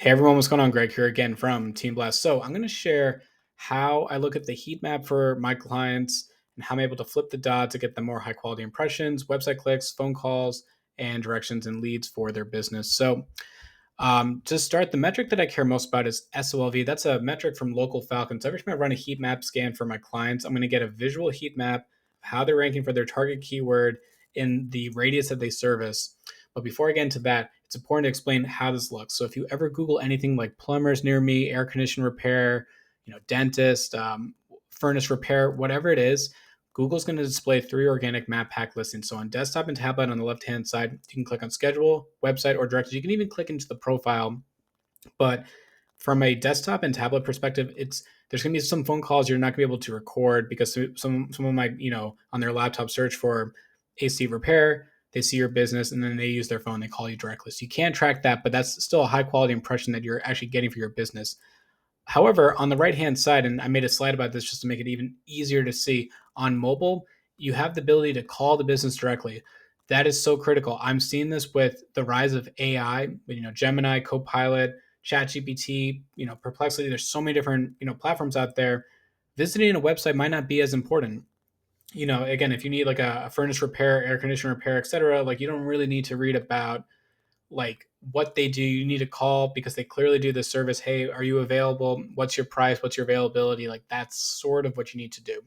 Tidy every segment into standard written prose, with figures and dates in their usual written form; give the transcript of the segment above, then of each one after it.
Hey everyone, what's going on? Greg here again from Team Blast. So I'm going to share how I look at the heat map for my clients and how I'm able to flip the dot to get them more high quality impressions, website clicks, phone calls, and directions and leads for their business. To start, the metric that I care most about is SoLV. That's a metric from Local Falcon. So every time I run a heat map scan for my clients, I'm going to get a visual heat map of how they're ranking for their target keyword in the radius that they service. But before I get into that, it's important to explain how this looks. So if you ever Google anything like plumbers near me, air condition repair, dentist, furnace repair, whatever it is, Google's going to display three organic map pack listings. So on desktop and tablet on the left-hand side, you can click on schedule, website, or directories. You can even click into the profile. But from a desktop and tablet perspective, there's going to be some phone calls you're not going to be able to record because someone might, on their laptop search for AC repair. They see your business and then they use their phone. They call you directly. So you can't track that, but that's still a high quality impression that you're actually getting for your business. However, on the right-hand side, and I made a slide about this just to make it even easier to see, on mobile, you have the ability to call the business directly. That is so critical. I'm seeing this with the rise of AI, Gemini, Copilot, ChatGPT, Perplexity. There's so many different, platforms out there. Visiting a website might not be as important. Again, if you need like a furnace repair, air conditioner repair, etc., like you don't really need to read about like what they do. You need to call because they clearly do the service. Hey, are you available? What's your price? What's your availability? Like that's sort of what you need to do.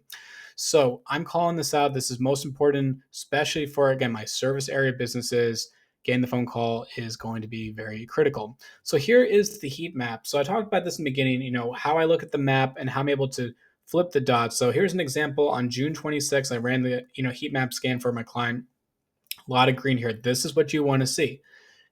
So I'm calling this out. This is most important, especially for, again, my service area businesses. Getting the phone call is going to be very critical. So here is the heat map. So I talked about this in the beginning, how I look at the map and how I'm able to flip the dots. So here's an example. On June 26th, I ran the, heat map scan for my client. A lot of green here. This is what you want to see.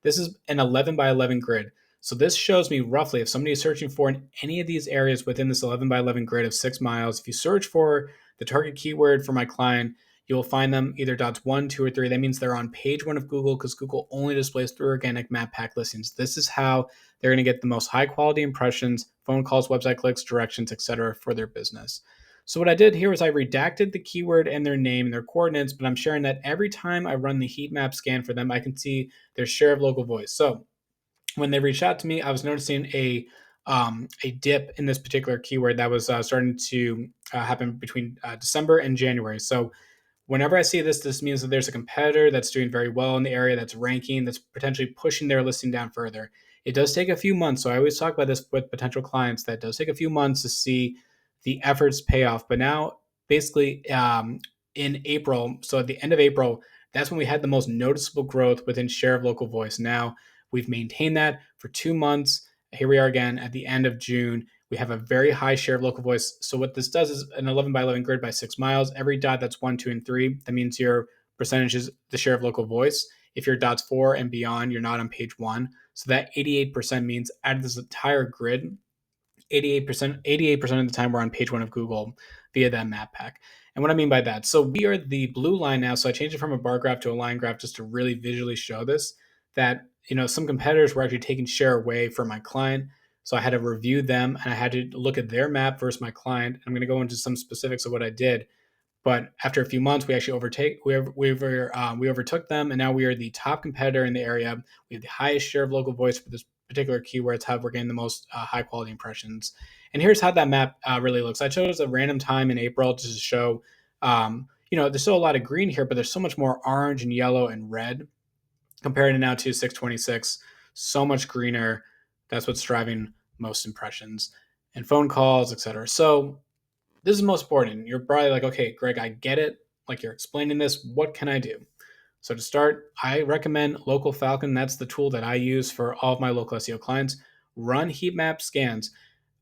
This is an 11 by 11 grid. So this shows me roughly if somebody is searching for in any of these areas within this 11 by 11 grid of 6 miles, if you search for the target keyword for my client, you'll find them either dots one, two, or three. That means they're on page one of Google because Google only displays three organic map pack listings. This is how they're going to get the most high quality impressions, phone calls, website clicks, directions, etc. for their business. So what I did here was I redacted the keyword and their name and their coordinates, but I'm sharing that every time I run the heat map scan for them, I can see their share of local voice. So when they reached out to me, I was noticing a dip in this particular keyword that was starting to happen between December and January. So whenever I see this, this means that there's a competitor that's doing very well in the area, that's ranking, that's potentially pushing their listing down further. It does take a few months. So I always talk about this with potential clients that it does take a few months to see the efforts pay off. But now, basically, in April, so at the end of April, that's when we had the most noticeable growth within share of local voice. Now we've maintained that for 2 months. Here we are again at the end of June. We have a very high share of local voice. So what this does is an 11 by 11 grid by 6 miles. Every dot that's 1, 2, and 3, that means your percentage is the share of local voice. If you're dots 4 and beyond, you're not on page 1. So that 88% means out of this entire grid, 88% of the time we're on page 1 of Google via that map pack. And what I mean by that, so we are the blue line now. So I changed it from a bar graph to a line graph just to really visually show this, that some competitors were actually taking share away from my client. So I had to review them and I had to look at their map versus my client. I'm going to go into some specifics of what I did. But after a few months, we actually we overtook them, and now we are the top competitor in the area. We have the highest share of local voice for this particular keyword. It's how we're getting the most high quality impressions. And here's how that map really looks. I chose a random time in April just to show, there's still a lot of green here, but there's so much more orange and yellow and red compared to now to 626. So much greener. That's what's driving most impressions and phone calls, etc. So this is most important. You're probably like, okay, Greg, I get it. Like you're explaining this. What can I do? So to start, I recommend Local Falcon. That's the tool that I use for all of my local SEO clients. Run heat map scans.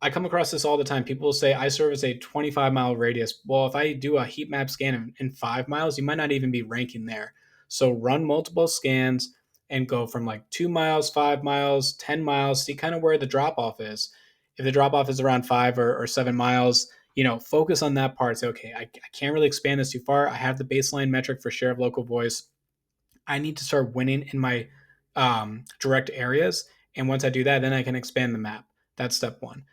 I come across this all the time. People will say, I service a 25-mile radius. Well, if I do a heat map scan in 5 miles, you might not even be ranking there. So run multiple scans and go from like 2 miles, 5 miles, 10 miles, see kind of where the drop off is. If the drop off is around 5 or 7 miles, focus on that part. Say, okay, I can't really expand this too far. I have the baseline metric for share of local voice. I need to start winning in my direct areas. And once I do that, then I can expand the map. That's step one.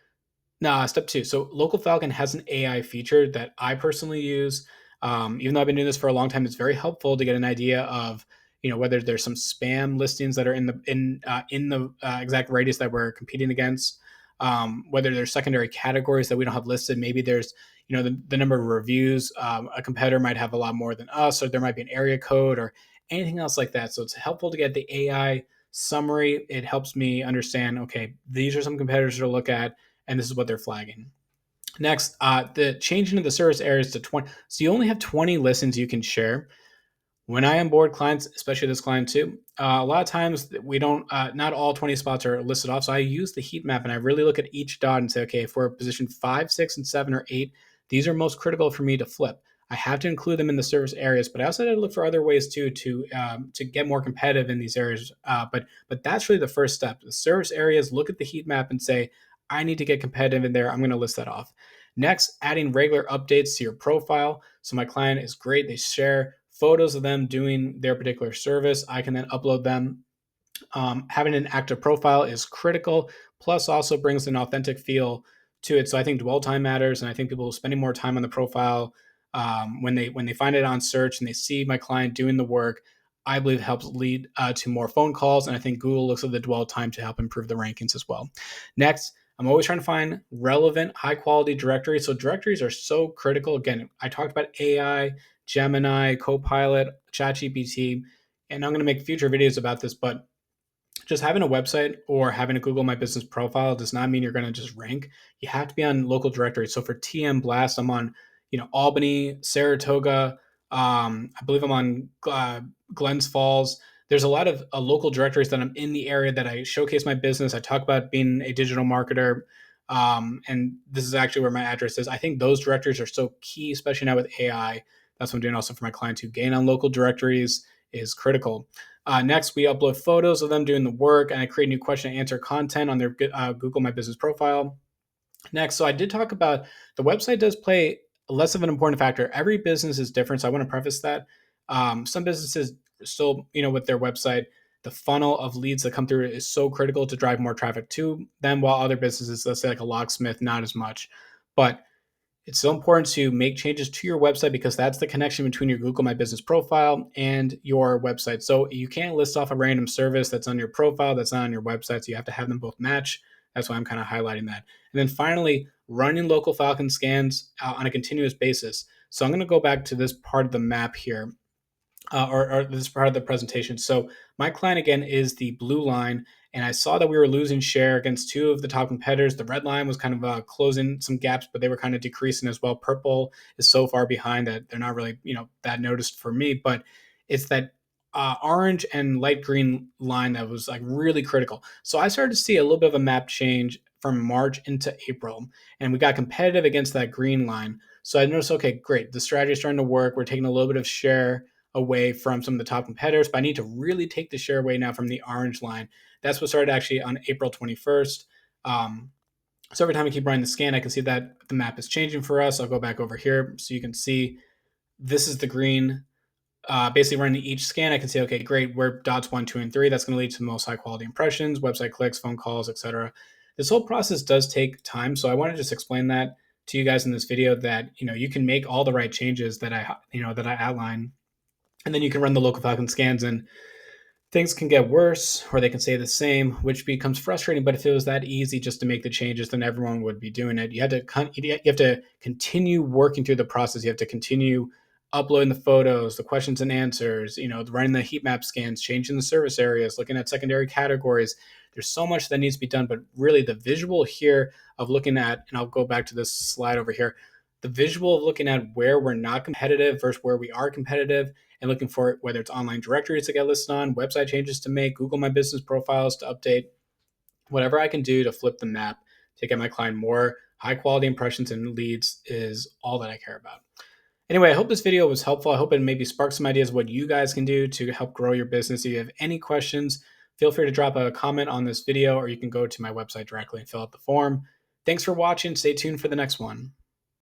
Now, step two. So Local Falcon has an AI feature that I personally use. Even though I've been doing this for a long time, it's very helpful to get an idea of, whether there's some spam listings that are in the exact radius that we're competing against, whether there's secondary categories that we don't have listed. Maybe there's the number of reviews. A competitor might have a lot more than us, or there might be an area code or anything else like that. So it's helpful to get the AI summary. It helps me understand, okay, these are some competitors to look at, and this is what they're flagging. Next, the changing of the service areas to 20. So you only have 20 listens you can share. When I onboard clients, especially this client too, a lot of times we don't, not all 20 spots are listed off. So I use the heat map and I really look at each dot and say, okay, if we're position 5, 6, and 7 or 8, these are most critical for me to flip. I have to include them in the service areas, but I also had to look for other ways too to get more competitive in these areas. But that's really the first step. The service areas, look at the heat map and say, I need to get competitive in there. I'm going to list that off. Next, adding regular updates to your profile. So my client is great. They share photos of them doing their particular service. I can then upload them. Having an active profile is critical, plus also brings an authentic feel to it. So I think dwell time matters, and I think people spending more time on the profile when they find it on search and they see my client doing the work, I believe helps lead to more phone calls. And I think Google looks at the dwell time to help improve the rankings as well. Next, I'm always trying to find relevant, high quality directories. So directories are so critical. Again, I talked about AI, Gemini, Copilot, ChatGPT, and I'm going to make future videos about this, but just having a website or having a Google My Business profile does not mean you're going to just rank. You have to be on local directories. So for TM Blast, I'm on, Albany, Saratoga. I believe I'm on Glens Falls. There's a lot of local directories that I'm in the area that I showcase my business. I talk about being a digital marketer. And this is actually where my address is. I think those directories are so key, especially now with AI. That's what I'm doing also for my clients who gain on local directories is critical. Next, we upload photos of them doing the work, and I create new question and answer content on their Google My Business profile. Next, so I did talk about the website does play less of an important factor. Every business is different, so I want to preface that. Some businesses still, with their website, the funnel of leads that come through is so critical to drive more traffic to them, while other businesses, let's say like a locksmith, not as much. But it's so important to make changes to your website because that's the connection between your Google My Business profile and your website. So you can't list off a random service that's on your profile that's not on your website. So you have to have them both match. That's why I'm kind of highlighting that. And then finally, running local Falcon scans on a continuous basis. So I'm going to go back to this part of the map here or this part of the presentation. So my client again is the blue line, and I saw that we were losing share against two of the top competitors. The red line was kind of closing some gaps, but they were kind of decreasing as well. Purple is so far behind that they're not really that noticed for me, but it's that orange and light green line that was like really critical. So I started to see a little bit of a map change from March into April, and we got competitive against that green line. So I noticed, okay, great, the strategy is starting to work. We're taking a little bit of share away from some of the top competitors, but I need to really take the share away now from the orange line. That's what started actually on April 21st. So every time I keep running the scan, I can see that the map is changing for us. I'll go back over here so you can see this is the green. Basically running each scan, I can say, okay, great, we're dots 1, 2, and 3. That's going to lead to the most high quality impressions, website clicks, phone calls, etc. This whole process does take time. So I want to just explain that to you guys in this video that, you can make all the right changes that I outline, and then you can run the local Falcon scans and things can get worse or they can stay the same, which becomes frustrating. But if it was that easy just to make the changes, then everyone would be doing it. You have to continue working through the process. You have to continue uploading the photos, the questions and answers, running the heat map scans, changing the service areas, looking at secondary categories. There's so much that needs to be done, but really the visual here of looking at, and I'll go back to this slide over here, the visual of looking at where we're not competitive versus where we are competitive, and looking for whether it's online directories to get listed on, website changes to make, Google My Business profiles to update, whatever I can do to flip the map to get my client more high quality impressions and leads is all that I care about. Anyway, I hope this video was helpful. I hope it maybe sparked some ideas of what you guys can do to help grow your business. If you have any questions, feel free to drop a comment on this video, or you can go to my website directly and fill out the form. Thanks for watching. Stay tuned for the next one.